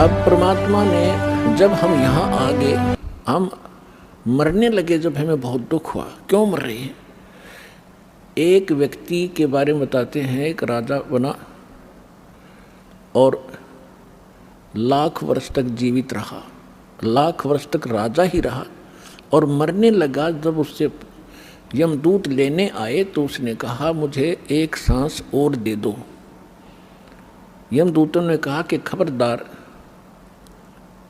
अब परमात्मा ने जब हम यहाँ आ गए, हम मरने लगे, जब हमें बहुत दुख हुआ। क्यों मर रहे हैं? एक व्यक्ति के बारे में बताते हैं, एक राजा बना और लाख वर्ष तक जीवित रहा, लाख वर्ष तक राजा ही रहा और मरने लगा। जब उससे यमदूत लेने आए तो उसने कहा मुझे एक सांस और दे दो। यमदूतों ने कहा कि खबरदार,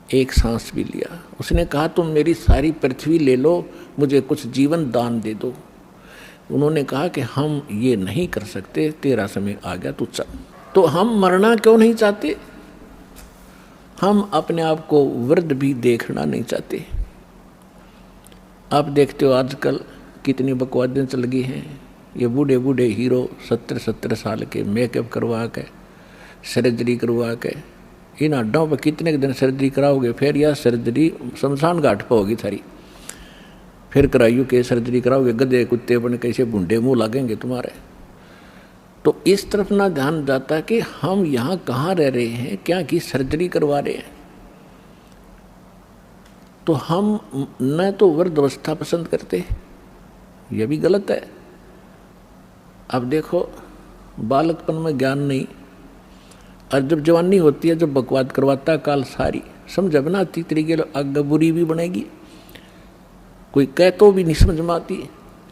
एक सांस भी लिया। उसने कहा तुम मेरी सारी पृथ्वी ले लो, मुझे कुछ जीवन दान दे दो। उन्होंने कहा कि हम ये नहीं कर सकते, तेरा समय आ गया, तू चल। तो हम मरना क्यों नहीं चाहते? हम अपने आप को वृद्ध भी देखना नहीं चाहते। आप देखते हो आजकल कितनी बकवादें चल गई हैं। ये बूढ़े बूढ़े हीरो 70-70 साल के मेकअप करवा के, सर्जरी करवा के, इन हड्डों पर कितने दिन सर्जरी कराओगे? फिर यह सर्जरी शमशान घाट पर होगी थारी। फिर कराइयो के सर्जरी कराओगे, गधे कुत्ते बन कैसे बूढ़े मुँह लगेंगे तुम्हारे। तो इस तरफ ना ध्यान जाता कि हम यहाँ कहाँ रह रहे हैं, क्या की सर्जरी करवा रहे हैं। तो हम न तो वृद्धावस्था पसंद करते, यह भी गलत है। अब देखो, बालकपन में ज्ञान नहीं, और जब जवानी होती है, जब बकवाद करवाता काल सारी समझ में आती, तरीके आगे बुरी भी बनेगी, कोई कह तो भी नहीं समझ में आती,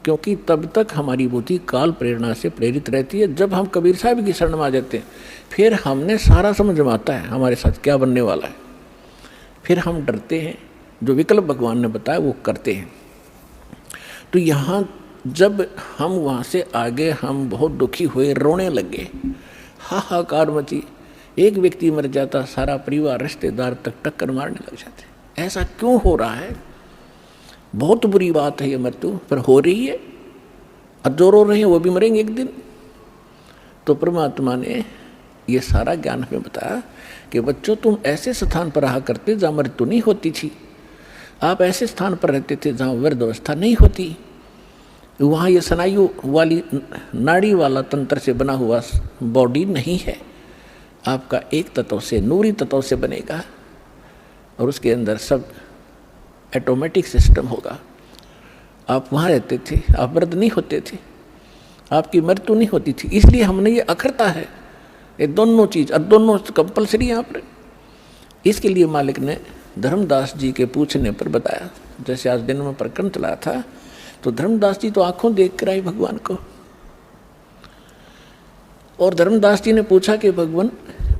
क्योंकि तब तक हमारी बुद्धि काल प्रेरणा से प्रेरित रहती है। जब हम कबीर साहब की शरण में आ जाते हैं, फिर हमने सारा समझ में आता है हमारे साथ क्या बनने वाला है। फिर हम डरते हैं, जो विकल्प भगवान ने बताया वो करते हैं। तो यहाँ जब हम वहाँ से आगे, हम बहुत दुखी हुए, रोने लगे, हाहाकार मची। एक व्यक्ति मर जाता, सारा परिवार रिश्तेदार तक टक्कर मारने लग जाते। ऐसा क्यों हो रहा है? बहुत बुरी बात है ये मृत्यु, पर हो रही है। और जो रो रहे हैं वो भी मरेंगे एक दिन। तो परमात्मा ने ये सारा ज्ञान हमें बताया कि बच्चों, तुम ऐसे स्थान पर रहा करते जहाँ मृत्यु नहीं होती थी। आप ऐसे स्थान पर रहते थे जहाँ वृद्धावस्था नहीं होती। वहाँ ये स्नायु वाली, नाड़ी वाला तंत्र से बना हुआ बॉडी नहीं है। आपका एक तत्व से, नूरी तत्व से बनेगा और उसके अंदर सब ऑटोमेटिक सिस्टम होगा। आप वहाँ रहते थे, आप वृद्ध नहीं होते थे, आपकी मृत्यु नहीं होती थी। इसलिए हमने ये अखरता है, ये दोनों चीज़, और दोनों कंपल्सरी यहाँ पर। इसके लिए मालिक ने धर्मदास जी के पूछने पर बताया। जैसे आज दिन में प्रकरण चला था, तो धर्मदास जी तो आंखों देख कर आए भगवान को, और धर्मदास जी ने पूछा कि भगवान,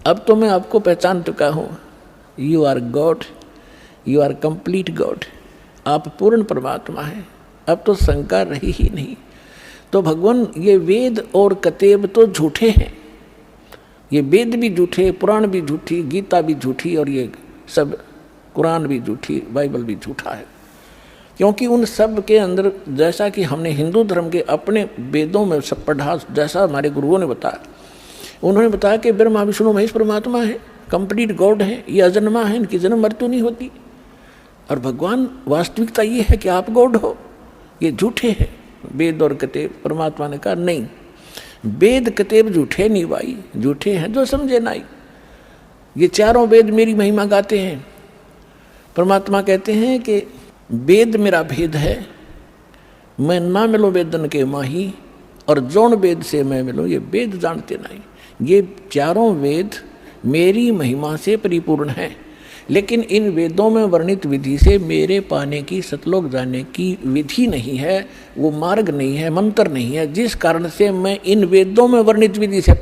अब तो मैं आपको पहचान चुका हूँ, you are God, you are complete God, आप पूर्ण परमात्मा हैं, अब तो शंका रही ही नहीं। तो भगवान, ये वेद और कतेब तो झूठे हैं, ये वेद भी झूठे, पुराण भी झूठी, गीता भी झूठी, और ये सब कुरान भी झूठी, बाइबल भी झूठा है। क्योंकि उन सब के अंदर, जैसा कि हमने हिंदू धर्म के अपने वेदों में सब पढ़ा, जैसा हमारे गुरुओं ने बताया, उन्होंने बताया कि ब्रह्मा विष्णु महेश परमात्मा है, कंप्लीट गॉड है, ये अजन्मा है, इनकी जन्म मृत्यु नहीं होती। और भगवान, वास्तविकता ये है कि आप गॉड हो, ये झूठे हैं वेद और कतेब। परमात्मा ने कहा नहीं, वेद कतेब झूठे नहीं भाई, झूठे हैं जो समझे नहीं। ये चारों वेद मेरी महिमा गाते हैं। परमात्मा कहते हैं कि वेद मेरा भेद है, मैं ना मिलो वेदन के माही, और जौन वेद से मैं मिलो, ये वेद जानते नहीं। ये चारों वेद मेरी महिमा से परिपूर्ण हैं, लेकिन इन वेदों में वर्णित विधि से मेरे पाने की, सतलोक जाने की विधि नहीं है, वो मार्ग नहीं है, मंत्र नहीं है, जिस कारण से मैं इन वेदों में वर्णित विधि से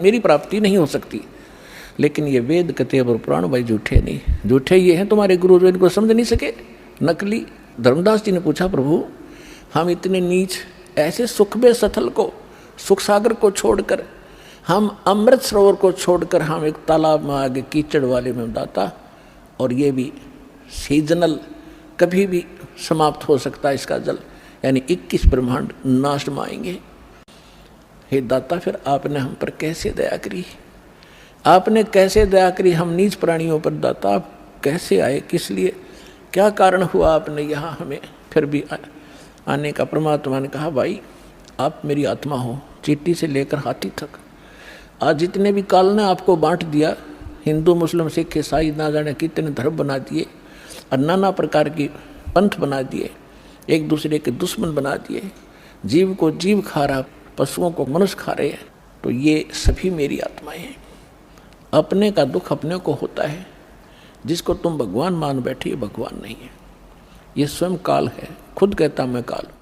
मेरी प्राप्ति नहीं हो सकती। लेकिन ये वेद कतेब और पुराण भाई झूठे नहीं, झूठे ये हैं तुम्हारे गुरु जो इनको समझ नहीं सके, नकली। धर्मदास जी ने पूछा, प्रभु हम इतने नीच, ऐसे सुखबे सथल को, सुख सागर को छोड़कर, हम अमृत सरोवर को छोड़कर हम एक तालाब में आगे कीचड़ वाले में दाता, और ये भी सीजनल, कभी भी समाप्त हो सकता है इसका जल, यानी 21 ब्रह्मांड नाश में आएंगे। हे दाता, फिर आपने हम पर कैसे दया करी, आपने कैसे दया करी हम नीच प्राणियों पर दाता, आप कैसे आए, किस लिए, क्या कारण हुआ आपने यहाँ हमें फिर भी आने का। परमात्मा ने कहा, भाई आप मेरी आत्मा हो, चींटी से लेकर हाथी तक। आज जितने भी काल ने आपको बांट दिया, हिंदू मुस्लिम सिख ईसाई ना जाने कितने धर्म बना दिए और नाना प्रकार की पंथ बना दिए, एक दूसरे के दुश्मन बना दिए, जीव को जीव खा रहा, पशुओं को मनुष्य खा रहे हैं। तो ये सभी मेरी आत्माएं हैं। अपने का दुख अपने को होता है। जिसको तुम भगवान मान बैठे ये भगवान नहीं है, ये स्वयं काल है। खुद कहता मैं काल हूं।